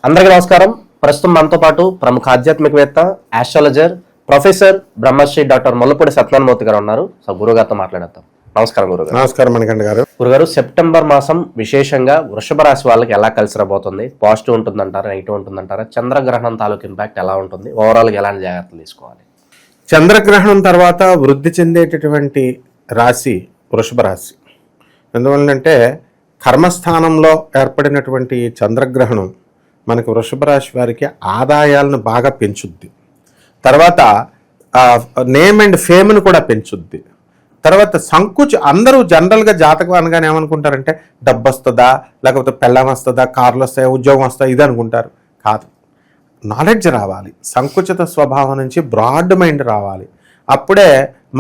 అందరికీ నమస్కారం. ప్రస్తుతం మనతో పాటు ప్రముఖ ఆధ్యాత్మికవేత్త, astrologer, professor Brahmasri doctor Mullapudi Satyanarayanamurthy garu ఉన్నారు. సో గురుగారితో మాట్లాడతాం. నమస్కారం గురుగారు. నమస్కారం మణికంఠ గారు. గురుగారు, సెప్టెంబర్ మాసం విశేషంగా వృషభ రాశి వాళ్ళకి ఎలా కలిసి రాబోతుంది? పాజిటివ్ ఉంటుందంటారా, నెగిటివ్ ఉంటుందంటారా? చంద్రగ్రహణం తాలూకు ఇంపాక్ట్ ఎలా ఉంటుంది? ఓవరాల్గా ఎలాంటి జాగ్రత్తలు తీసుకోవాలి? చంద్రగ్రహణం తర్వాత వృద్ధి చెందేటటువంటి రాశి వృషభ రాశి. ఎందువల్లంటే కర్మస్థానంలో ఏర్పడినటువంటి చంద్రగ్రహణం మనకు వృషభ రాశి వారికి ఆదాయాలను బాగా పెంచుద్ది. తర్వాత నేమ్ అండ్ ఫేమ్ను కూడా పెంచుద్ది. తర్వాత అందరూ జనరల్గా జాతకం అనగానే ఏమనుకుంటారంటే డబ్బు వస్తుందా, లేకపోతే పెళ్ళం వస్తుందా, కార్లు వస్తాయా, ఉద్యోగం వస్తాయా, ఇది అనుకుంటారు. కాదు, నాలెడ్జ్ రావాలి. సంకుచిత స్వభావం నుంచి బ్రాడ్ మైండ్ రావాలి. అప్పుడే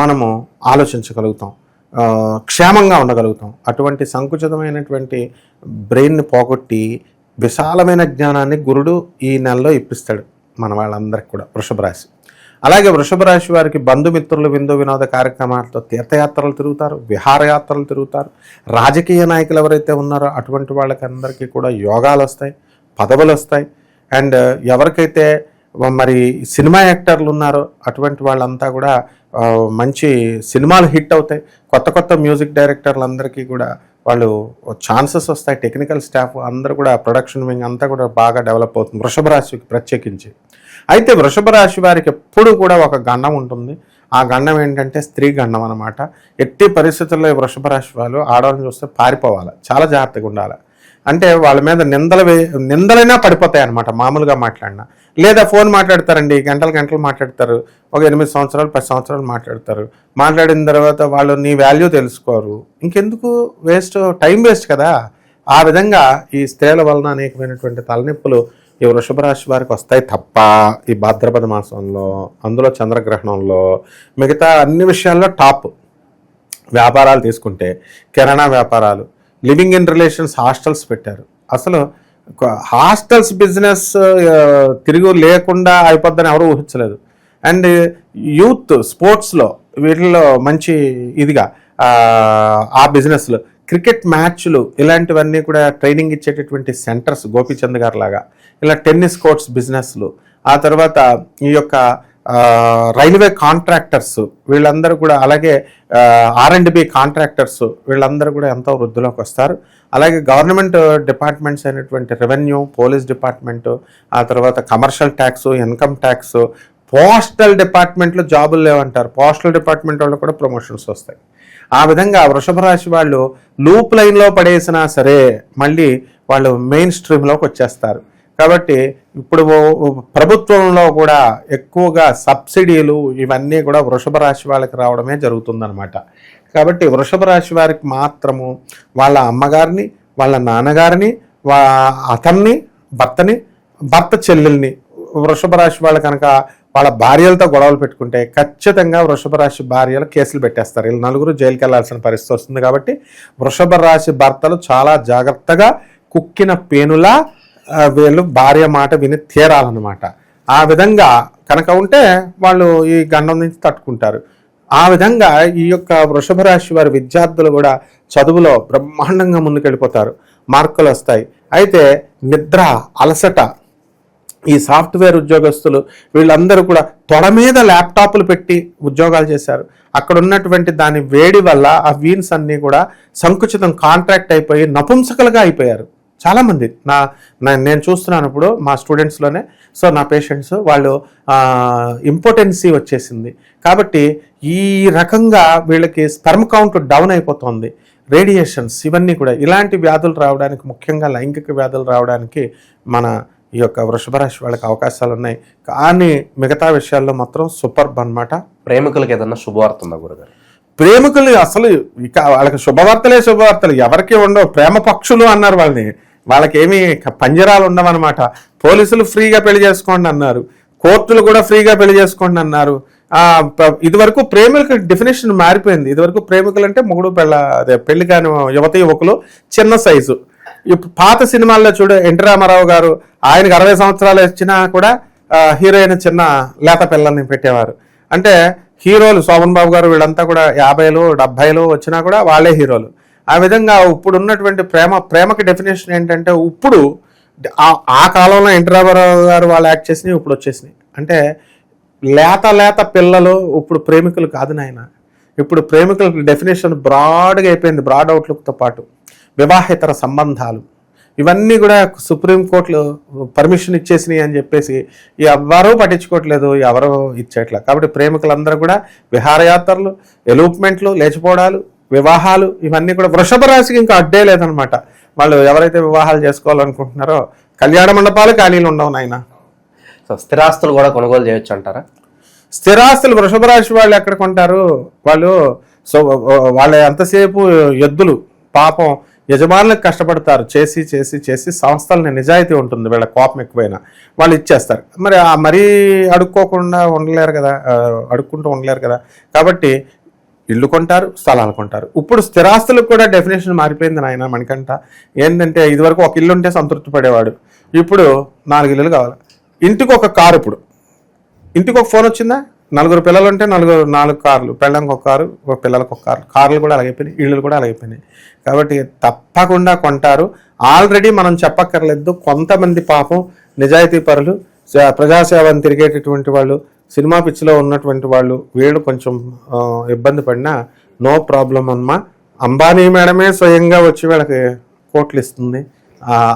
మనము ఆలోచించగలుగుతాం, క్షేమంగా ఉండగలుగుతాం. అటువంటి సంకుచితమైనటువంటి బ్రెయిన్ని పోగొట్టి విశాలమైన జ్ఞానాన్ని గురుడు ఈ నెలలో ఇప్పిస్తాడు మన వాళ్ళందరికీ కూడా వృషభ రాశి. అలాగే వృషభ రాశి వారికి బంధుమిత్రులు, విందు వినోద కార్యక్రమాలతో తీర్థయాత్రలు తిరుగుతారు, విహారయాత్రలు తిరుగుతారు. రాజకీయ నాయకులు ఎవరైతే ఉన్నారో అటువంటి వాళ్ళకి అందరికీ కూడా యోగాలు వస్తాయి, పదవులు వస్తాయి. అండ్ ఎవరికైతే మరి సినిమా యాక్టర్లు ఉన్నారో అటువంటి వాళ్ళంతా కూడా మంచి సినిమాలు హిట్ అవుతాయి. కొత్త కొత్త మ్యూజిక్ డైరెక్టర్లందరికీ కూడా వాళ్ళు ఛాన్సెస్ వస్తాయి. టెక్నికల్ స్టాఫ్ అందరూ కూడా, ప్రొడక్షన్ వింగ్ అంతా కూడా బాగా డెవలప్ అవుతుంది వృషభ రాశికి ప్రత్యేకించి. అయితే వృషభ రాశి వారికి ఎప్పుడు కూడా ఒక గండం ఉంటుంది. ఆ గండం ఏంటంటే స్త్రీ గండం అనమాట. ఎట్టి పరిస్థితుల్లో వృషభ రాశి వాళ్ళు ఆడవాళ్ళని చూస్తే పారిపోవాలి, చాలా జాగ్రత్తగా ఉండాలి. అంటే వాళ్ళ మీద నిందలైనా పడిపోతాయి అనమాట, మామూలుగా మాట్లాడినా. లేదా ఫోన్ మాట్లాడతారండి, గంటలు మాట్లాడతారు. ఒక 8 సంవత్సరాలు 10 సంవత్సరాలు మాట్లాడతారు. మాట్లాడిన తర్వాత వాళ్ళు నీ వాల్యూ తెలుసుకోరు. ఇంకెందుకు వేస్ట్, టైం వేస్ట్ కదా. ఆ విధంగా ఈ స్త్రీల వలన అనేకమైనటువంటి తలనొప్పులు ఈ వృషభ రాశి వారికి వస్తాయి తప్ప ఈ భాద్రపద మాసంలో, అందులో చంద్రగ్రహణంలో, మిగతా అన్ని విషయాల్లో టాప్. వ్యాపారాలు తీసుకుంటే కిరాణా వ్యాపారాలు, లివింగ్ ఇన్ రిలేషన్స్, హాస్టల్స్ పెట్టారు. అసలు హాస్టల్స్ బిజినెస్ తిరిగి లేకుండా అయిపోద్దని ఎవరు ఊహించలేదు. అండ్ యూత్ స్పోర్ట్స్లో వీటిల్లో మంచి ఇదిగా ఆ బిజినెస్లు, క్రికెట్ మ్యాచ్లు, ఇలాంటివన్నీ కూడా ట్రైనింగ్ ఇచ్చేటటువంటి సెంటర్స్, గోపీచంద్ గారు లాగా ఇలా టెన్నిస్ కోర్ట్స్ బిజినెస్లు. ఆ తర్వాత ఈ యొక్క రైల్వే కాంట్రాక్టర్స్ వీళ్ళందరూ కూడా, అలాగే R&B కాంట్రాక్టర్స్ వీళ్ళందరూ కూడా ఎంతో వృద్ధిలోకి వస్తారు. అలాగే గవర్నమెంట్ డిపార్ట్మెంట్స్ అయినటువంటి రెవెన్యూ, పోలీస్ డిపార్ట్మెంటు, ఆ తర్వాత commercial tax, income tax, postal డిపార్ట్మెంట్లో జాబులు లేవంటారు. పోస్టల్ డిపార్ట్మెంట్ వాళ్ళు కూడా ప్రమోషన్స్ వస్తాయి. ఆ విధంగా వృషభ రాశి వాళ్ళు లూప్ లైన్లో పడేసినా సరే మళ్ళీ వాళ్ళు మెయిన్ స్ట్రీమ్లోకి వచ్చేస్తారు. కాబట్టి ఇప్పుడు ప్రభుత్వంలో కూడా ఎక్కువగా సబ్సిడీలు ఇవన్నీ కూడా వృషభ రాశి వాళ్ళకి రావడమే జరుగుతుందన్నమాట. కాబట్టి వృషభ రాశి వారికి మాత్రము వాళ్ళ అమ్మగారిని, వాళ్ళ నాన్నగారిని, అతన్ని, భర్త చెల్లెల్ని, వృషభ రాశి వాళ్ళు కనుక వాళ్ళ భార్యలతో గొడవలు పెట్టుకుంటే ఖచ్చితంగా వృషభ రాశి భార్యలు కేసులు పెట్టేస్తారు. వీళ్ళు నలుగురు జైలుకి వెళ్లాల్సిన పరిస్థితి వస్తుంది. కాబట్టి వృషభ రాశి భర్తలు చాలా జాగ్రత్తగా కుక్కిన పేనులా వీళ్ళు భార్య మాట విని తీరాలన్నమాట. ఆ విధంగా కనుక ఉంటే వాళ్ళు ఈ గండం నుంచి తట్టుకుంటారు. ఆ విధంగా ఈ యొక్క వృషభ రాశి వారి విద్యార్థులు కూడా చదువులో బ్రహ్మాండంగా ముందుకెళ్ళిపోతారు, మార్కులు వస్తాయి. అయితే నిద్ర, అలసట, ఈ సాఫ్ట్వేర్ ఉద్యోగస్తులు వీళ్ళందరూ కూడా తొడ మీద ల్యాప్టాప్లు పెట్టి ఉద్యోగాలు చేశారు. అక్కడ ఉన్నటువంటి దాని వేడి వల్ల ఆ వీన్స్ అన్నీ కూడా సంకుచితం, కాంట్రాక్ట్ అయిపోయి నపుంసకలుగా అయిపోయారు చాలామంది. నేను చూస్తున్నాను ఇప్పుడు మా స్టూడెంట్స్లోనే. సో నా పేషెంట్స్ వాళ్ళు ఇంపార్టెన్సీ వచ్చేసింది. కాబట్టి ఈ రకంగా వీళ్ళకి స్పెర్మ్ కౌంట్ డౌన్ అయిపోతుంది. రేడియేషన్స్ ఇవన్నీ కూడా, ఇలాంటి వ్యాధులు రావడానికి, ముఖ్యంగా లైంగిక వ్యాధులు రావడానికి మన ఈ యొక్క వృషభ రాశి వాళ్ళకి అవకాశాలు ఉన్నాయి. కానీ మిగతా విషయాల్లో మాత్రం సూపర్బ్ అనమాట. ప్రేమికులకి ఏదన్నా శుభవార్త ఉందా గురుగారు? ప్రేమికులు అసలు ఇక వాళ్ళకి శుభవార్తలు ఎవరికి ఉండవు. ప్రేమ పక్షులు అన్నారు వాళ్ళని. వాళ్ళకేమీ పంజరాలు ఉండవన్నమాట. పోలీసులు ఫ్రీగా పెళ్లి చేసుకోండి అన్నారు, కోర్టులు కూడా ఫ్రీగా పెళ్లి చేసుకోండి అన్నారు. ఇదివరకు ప్రేమికులకి డెఫినేషన్ మారిపోయింది. ఇదివరకు ప్రేమికులు అంటే మొగుడు పెళ్లి కాని యువకులు, చిన్న సైజు. ఇప్పుడు పాత సినిమాల్లో చూడు, ఎన్టీ రామారావు గారు ఆయనకి 60 సంవత్సరాలు వచ్చినా కూడా హీరోయిన్ చిన్న లేత పిల్లల్ని పెట్టేవారు. అంటే హీరోలు శోభన్ బాబు గారు వీళ్ళంతా కూడా 50లు 70లు వచ్చినా కూడా వాళ్ళే హీరోలు. ఆ విధంగా ఇప్పుడు ఉన్నటువంటి ప్రేమకి డెఫినేషన్ ఏంటంటే ఇప్పుడు ఆ కాలంలో ఎన్టీ రామారావు గారు వాళ్ళు యాక్ట్ చేసినవి ఇప్పుడు వచ్చేసినాయి. అంటే లేత పిల్లలు ఇప్పుడు ప్రేమికులు కాదు నాయన. ఇప్పుడు ప్రేమికుల డెఫినేషన్ బ్రాడ్గా అయిపోయింది. బ్రాడ్ అవుట్లుక్తో పాటు వివాహేతర సంబంధాలు ఇవన్నీ కూడా సుప్రీంకోర్టులో పర్మిషన్ ఇచ్చేసినాయి అని చెప్పేసి ఎవరూ పట్టించుకోవట్లేదు, ఎవరో ఇచ్చేట్లా. కాబట్టి ప్రేమికులందరూ కూడా విహారయాత్రలు, ఎలూప్మెంట్లు, లేచిపోవడాలు, వివాహాలు ఇవన్నీ కూడా వృషభ రాశికి ఇంకా అడ్డే లేదనమాట. వాళ్ళు ఎవరైతే వివాహాలు చేసుకోవాలనుకుంటున్నారో కళ్యాణ మండపాలు ఖాళీలు ఉండవు నాయన. సో స్థిరాస్తులు కూడా కొనుగోలు చేయొచ్చు అంటారా? స్థిరాస్తులు వృషభ రాశి వాళ్ళు ఎక్కడ కొంటారు? వాళ్ళు వాళ్ళ ఎంతసేపు ఎద్దులు పాపం యజమానులకు కష్టపడతారు, చేసి చేసి చేసి సంస్థలని నిజాయితీ ఉంటుంది, వీళ్ళ కోపం ఎక్కువైనా వాళ్ళు ఇచ్చేస్తారు. మరి మరీ అడుక్కోకుండా ఉండలేరు కదా, అడుక్కుంటూ ఉండలేరు కదా. కాబట్టి ఇల్లు కొంటారు, స్థలాలు కొంటారు. ఇప్పుడు స్థిరాస్తులకు కూడా డెఫినేషన్ మారిపోయింది నాయన మణికంఠ. ఏంటంటే ఇదివరకు ఒక ఇల్లు ఉంటే సంతృప్తి పడేవాడు, ఇప్పుడు 4 ఇల్లులు కావాలి. ఇంటికి ఒక కారు, ఇప్పుడు ఇంటికి ఒక ఫోన్ వచ్చిందా, 4 పిల్లలు ఉంటే 4 కార్లు, పెళ్ళంకి ఒక కారు, ఒక పిల్లలకు ఒక కారు. కార్లు కూడా అలాగైపోయినాయి, ఇళ్ళు కూడా అలాగైపోయినాయి. కాబట్టి తప్పకుండా కొంటారు. ఆల్రెడీ మనం చెప్పక్కర్లేదు, కొంతమంది పాపం నిజాయితీ పరులు, ప్రజాసేవను తిరిగేటటువంటి వాళ్ళు, సినిమా పిచ్చిలో ఉన్నటువంటి వాళ్ళు, వీళ్ళు కొంచెం ఇబ్బంది పడినా నో ప్రాబ్లం అమ్మా. అంబానీ మేడమే స్వయంగా వచ్చి వీళ్ళకి కోట్లు ఇస్తుంది.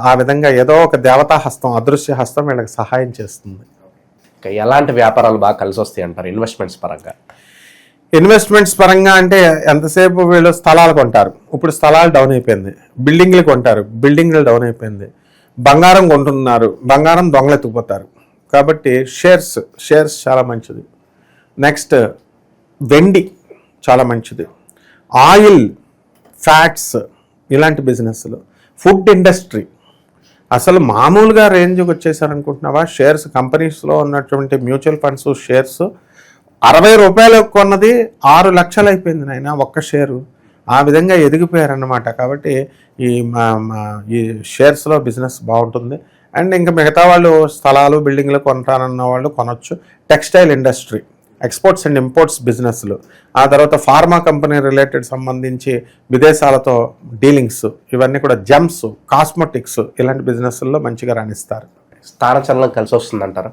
ఆ విధంగా ఏదో ఒక దేవతా హస్తం, అదృశ్య హస్తం వీళ్ళకి సహాయం చేస్తుంది. ఎలాంటి వ్యాపారాలు బాగా కలిసి వస్తాయి అంటారు ఇన్వెస్ట్మెంట్స్ పరంగా? ఇన్వెస్ట్మెంట్స్ పరంగా అంటే ఎంతసేపు వీళ్ళు స్థలాలు కొంటారు, ఇప్పుడు స్థలాలు డౌన్ అయిపోయింది. బిల్డింగ్లు కొంటారు, బిల్డింగ్లు డౌన్ అయిపోయింది. బంగారం కొంటున్నారు, బంగారం దొంగలెత్తుకుపోతారు. కాబట్టి షేర్స్ చాలా మంచిది. నెక్స్ట్ వెండి చాలా మంచిది. ఆయిల్, ఫ్యాట్స్ ఇలాంటి బిజినెస్లు, ఫుడ్ ఇండస్ట్రీ అసలు మామూలుగా రేంజ్కి వచ్చేసారనుకుంటున్నావా? షేర్స్ కంపెనీస్లో ఉన్నటువంటి మ్యూచువల్ ఫండ్స్ షేర్స్ 60 రూపాయలు కొన్నది 6 లక్షలు అయిపోయింది నాయన ఒక్క షేరు. ఆ విధంగా ఎదిగిపోయారన్నమాట. కాబట్టి ఈ షేర్స్లో బిజినెస్ బాగుంటుంది. అండ్ ఇంకా మిగతా వాళ్ళు స్థలాలు, బిల్డింగ్లు కొంటానన్న వాళ్ళు కొనొచ్చు. Textile industry, exports and imports బిజినెస్లు, ఆ తర్వాత ఫార్మా కంపెనీ రిలేటెడ్ సంబంధించి విదేశాలతో డీలింగ్స్, ఇవన్నీ కూడా జెమ్స్, కాస్మెటిక్స్ ఇలాంటి బిజినెస్ల్లో మంచిగా రాణిస్తారు. స్థానచలనం కలిసి వస్తుందంటారా?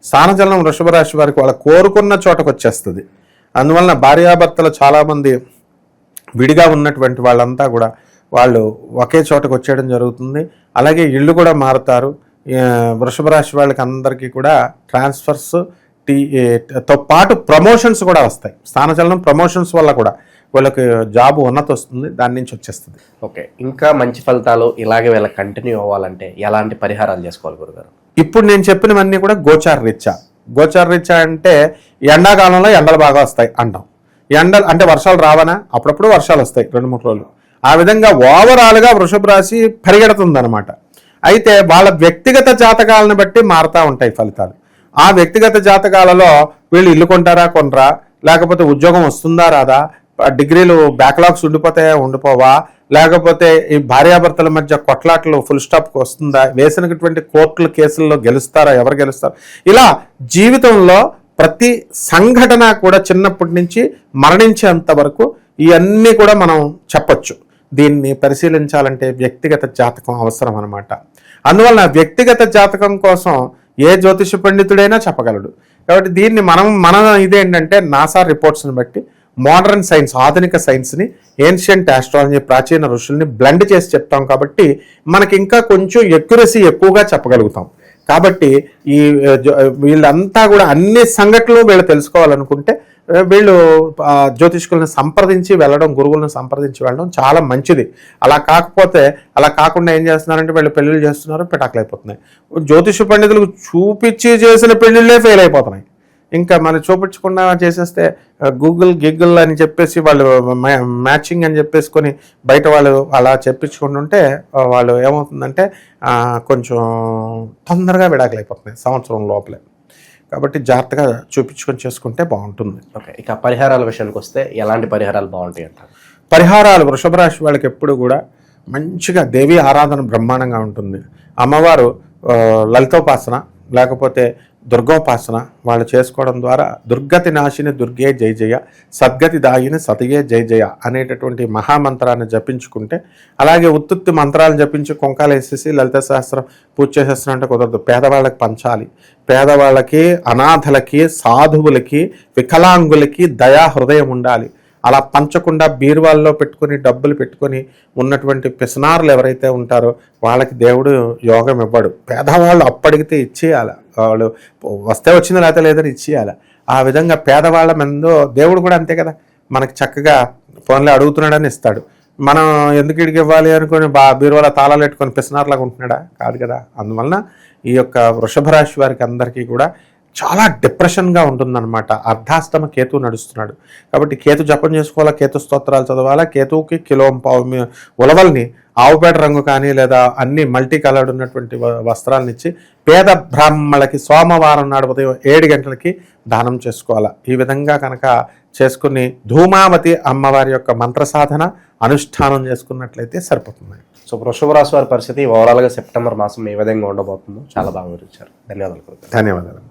స్థానచలనం వృషభ రాశి వారికి వాళ్ళ కోరుకున్న చోటకు వచ్చేస్తుంది. అందువలన భార్యాభర్తలు చాలామంది విడిగా ఉన్నటువంటి వాళ్ళంతా కూడా వాళ్ళు ఒకే చోటకు వచ్చేయడం జరుగుతుంది. అలాగే ఇళ్ళు కూడా మారుతారు. వృషభ రాశి వాళ్ళకి అందరికీ కూడా ట్రాన్స్ఫర్స్ తో పాటు ప్రమోషన్స్ కూడా వస్తాయి. స్థానచలనం ప్రమోషన్స్ వల్ల కూడా వీళ్ళకి జాబ్ ఉన్నతి వస్తుంది, దాని నుంచి వచ్చేస్తుంది. ఓకే, ఇంకా మంచి ఫలితాలు ఇలాగే వీళ్ళకి కంటిన్యూ అవ్వాలంటే ఎలాంటి పరిహారాలు చేసుకోవాలి గురుగారు? ఇప్పుడు నేను చెప్పినవన్నీ కూడా గోచార రీత్యా. గోచార రీత్యా అంటే ఎండాకాలంలో ఎండలు బాగా వస్తాయి అంటాం. ఎండలు అంటే వర్షాలు రావనా, అప్పుడప్పుడు వర్షాలు వస్తాయి 2-3 రోజులు. ఆ విధంగా ఓవరాల్గా వృషభ రాశి పరిగెడుతుందన్నమాట. అయితే వాళ్ళ వ్యక్తిగత జాతకాలను బట్టి మారుతూ ఉంటాయి ఫలితాలు. ఆ వ్యక్తిగత జాతకాలలో వీళ్ళు ఇల్లు కొంటారా, కొనరా, లేకపోతే ఉద్యోగం వస్తుందా రాదా, డిగ్రీలు బ్యాక్లాగ్స్ ఉండిపోవా, లేకపోతే ఈ భార్యాభర్తల మధ్య కొట్లాట్లు ఫుల్ స్టాప్కి వస్తుందా, వేసినటువంటి కోర్టుల కేసుల్లో గెలుస్తారా, ఎవరు గెలుస్తారు, ఇలా జీవితంలో ప్రతి సంఘటన కూడా చిన్నప్పటి నుంచి మరణించేంత వరకు ఇవన్నీ కూడా మనం చెప్పొచ్చు. దీన్ని పరిశీలించాలంటే వ్యక్తిగత జాతకం అవసరం అన్నమాట. అందువలన వ్యక్తిగత జాతకం కోసం ఏ జ్యోతిష పండితుడైనా చెప్పగలడు. కాబట్టి దీన్ని మన ఇదేంటంటే నాసా రిపోర్ట్స్ని బట్టి మోడర్న్ సైన్స్, ఆధునిక సైన్స్ని, ఏన్షియంట్ ఆస్ట్రాలజీ, ప్రాచీన ఋషుల్ని బ్లెండ్ చేసి చెప్తాం. కాబట్టి మనకి ఇంకా కొంచెం ఎక్యురసీ ఎక్కువగా చెప్పగలుగుతాం. కాబట్టి వీళ్ళంతా కూడా అన్ని సంఘటనలు వీళ్ళు తెలుసుకోవాలనుకుంటే వీళ్ళు జ్యోతిష్కులను సంప్రదించి వెళ్ళడం, గురువులను సంప్రదించి వెళ్ళడం చాలా మంచిది. అలా కాకుండా ఏం చేస్తున్నారంటే వీళ్ళు పెళ్ళిళ్ళు చేస్తున్నారు, పిటాకులు అయిపోతున్నాయి. జ్యోతిష పండితులకు చూపించి చేసిన పెళ్ళిళ్ళే ఫెయిల్ అయిపోతున్నాయి. ఇంకా మనం చూపించకుండా చేసేస్తే గిగ్గుల్ అని చెప్పేసి వాళ్ళు మ్యాచింగ్ అని చెప్పేసుకొని బయట వాళ్ళు అలా చెప్పించుకుంటుంటే వాళ్ళు ఏమవుతుందంటే కొంచెం తొందరగా విడాకులు అయిపోతున్నాయి సంవత్సరం లోపలే. కాబట్టి జాగ్రత్తగా చూపించుకొని చేసుకుంటే బాగుంటుంది. ఓకే, ఇక పరిహారాల విషయానికి వస్తే ఎలాంటి పరిహారాలు బాగుంటాయి అంటారు? పరిహారాలు వృషభ రాశి వాళ్ళకి ఎప్పుడు కూడా మంచిగా దేవీ ఆరాధన బ్రహ్మాండంగా ఉంటుంది. అమ్మవారు లలితోపాసన, లేకపోతే దుర్గోపాసన వాళ్ళు చేసుకోవడం ద్వారా దుర్గతి నాశిని దుర్గే జయ జయ, సద్గతి దాయిని సతయే జయ జయ అనేటటువంటి మహామంత్రాన్ని జపించుకుంటే, అలాగే ఉత్తుత్తి మంత్రాలు జపించి కుంకాలు వేసేసి లలిత సహస్రం పూజ చేసేస్తున్నా అంటే కుదరదు. పేదవాళ్ళకి పంచాలి. పేదవాళ్ళకి, అనాథలకి, సాధువులకి, వికలాంగులకి దయా హృదయం ఉండాలి. అలా పంచకుండా బీరువాల్లో పెట్టుకొని డబ్బులు పెట్టుకొని ఉన్నటువంటి పిసనారులు ఎవరైతే ఉంటారో వాళ్ళకి దేవుడు యోగం ఇవ్వడు. పేదవాళ్ళు అప్పడిగితే ఇచ్చేయాలి. వాళ్ళు వస్తే వచ్చింది లేకపోతే లేదని ఇచ్చేయాలి. ఆ విధంగా పేదవాళ్ళ మందో దేవుడు కూడా అంతే కదా, మనకి చక్కగా ఫోన్లో అడుగుతున్నాడని ఇస్తాడు. మనం ఎందుకు ఇడికి ఇవ్వాలి అనుకుని బీరువాల తాళాలు పెట్టుకొని పిసనారులాగా ఉంటున్నాడా? కాదు కదా. అందువలన ఈ యొక్క వృషభ రాశి వారికి అందరికీ కూడా చాలా డిప్రెషన్గా ఉంటుందన్నమాట. అర్ధాష్టమ కేతు నడుస్తున్నాడు కాబట్టి కేతు జపం చేసుకోవాలా, కేతు స్తోత్రాలు చదవాలా. కేతువుకి కిలో ఉలవల్ని ఆవుపేట రంగు కానీ లేదా అన్ని మల్టీ కలర్డ్ ఉన్నటువంటి వస్త్రాలను ఇచ్చి పేద బ్రాహ్మణులకి సోమవారం నాడు ఉదయం 7 గంటలకి దానం చేసుకోవాలా. ఈ విధంగా కనుక చేసుకుని ధూమావతి అమ్మవారి యొక్క మంత్ర సాధన అనుష్ఠానం చేసుకున్నట్లయితే సరిపోతుంది. సో వృషభ రాశి వారి పరిస్థితి ఓవరాల్గా సెప్టెంబర్ మాసం ఏ విధంగా ఉండబోతుందో చాలా బాగా వివరించారు. ధన్యవాదాలు. ధన్యవాదాలు.